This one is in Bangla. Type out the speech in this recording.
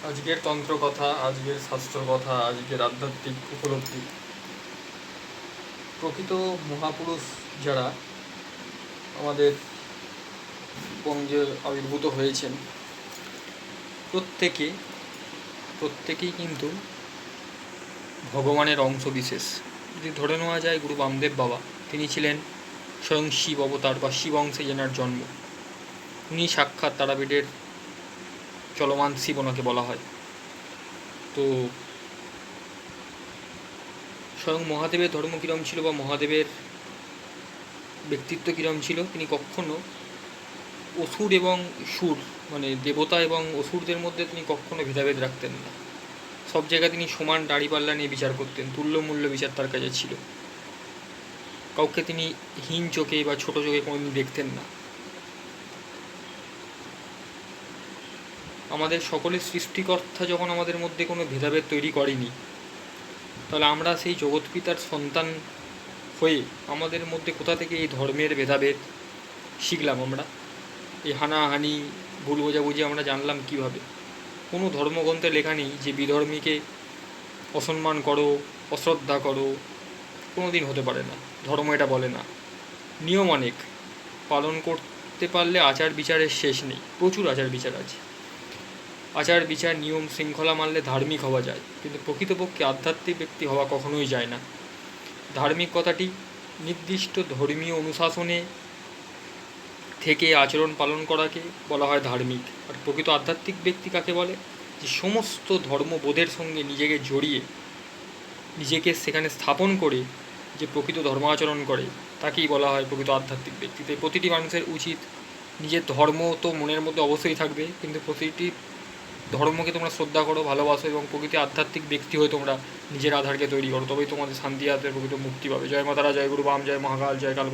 আজকের তন্ত্র কথা, আজকের শাস্ত্র কথা, আজকের আধ্যাত্মিক উপলব্ধি, প্রকৃত মহাপুরুষ যারা আমাদের বঙ্গে আবির্ভূত হয়েছেন, প্রত্যেকেই কিন্তু ভগবানের অংশ বিশেষ। যদি ধরে নেওয়া যায় গুরু বামদেব বাবা, তিনি ছিলেন স্বয়ং শিব অবতার বা শিব অংশে যেনার জন্ম। উনি সাক্ষাৎ তারাপীঠের চলমান শিব ওনাকে বলা হয়। তো স্বয়ং মহাদেবের ধর্ম কীরম ছিল বা মহাদেবের ব্যক্তিত্ব কীরম ছিল, তিনি কখনো অসুর এবং সুর মানে দেবতা এবং অসুরদের মধ্যে তিনি কখনো ভেদাভেদ রাখতেন না। সব জায়গায় তিনি সমান দাঁড়িপাল্লা নিয়ে বিচার করতেন, তুল্যমূল্য বিচার তার কাছে ছিল। কাউকে তিনি হীন চোখে বা ছোট চোখে কোনোদিন দেখতেন না। আমাদের সকলের সৃষ্টিকর্তা যখন আমাদের মধ্যে কোনো ভেদাভেদ তৈরি করেনি, তাহলে আমরা সেই জগৎপিতার সন্তান হয়ে আমাদের মধ্যে কোথা থেকে এই ধর্মের ভেদাভেদ শিখলাম? আমরা এই হানাহানি ভুল বোঝাবুঝি আমরা জানলাম কিভাবে? কোনো ধর্মগ্রন্থে লেখা নেই যে বিধর্মীকে অসম্মান করো, অশ্রদ্ধা করো, কোনো দিন হতে পারে না। ধর্ম এটা বলে না। নিয়ম অনেক, পালন করতে পারলে আচার বিচারের শেষ নেই, প্রচুর আচার বিচার আছে। আচার বিচার নিয়ম শৃঙ্খলা মানলে ধার্মিক হওয়া যায়, কিন্তু প্রকৃতপক্ষে আধ্যাত্মিক ব্যক্তি হওয়া কখনোই যায় না। ধার্মিক কথাটি নির্দিষ্ট ধর্মীয় অনুশাসনে থেকে আচরণ পালন করাকে বলা হয় ধার্মিক। আর প্রকৃত আধ্যাত্মিক ব্যক্তি কাকে বলে? যে সমস্ত ধর্মবোধের সঙ্গে নিজেকে জড়িয়ে নিজেকে সেখানে স্থাপন করে যে প্রকৃত ধর্ম আচরণ করে, তাকেই বলা হয় প্রকৃত আধ্যাত্মিক ব্যক্তি। তাই প্রতিটি মানুষের উচিত, নিজের ধর্ম তো মনের মধ্যে অবশ্যই থাকবে, কিন্তু প্রতিটি ধর্মকে তোমরা শ্রদ্ধা করো, ভালোবাসো এবং প্রকৃতি আধ্যাত্মিক ব্যক্তি হয়ে তোমরা নিজের আধারকে তৈরি করো, তবেই তোমাদের শান্তি আত্মার প্রকৃত মুক্তি পাবে। জয় মাতারা, জয় গুরু বাম, জয় মহাকাল, জয় কাল।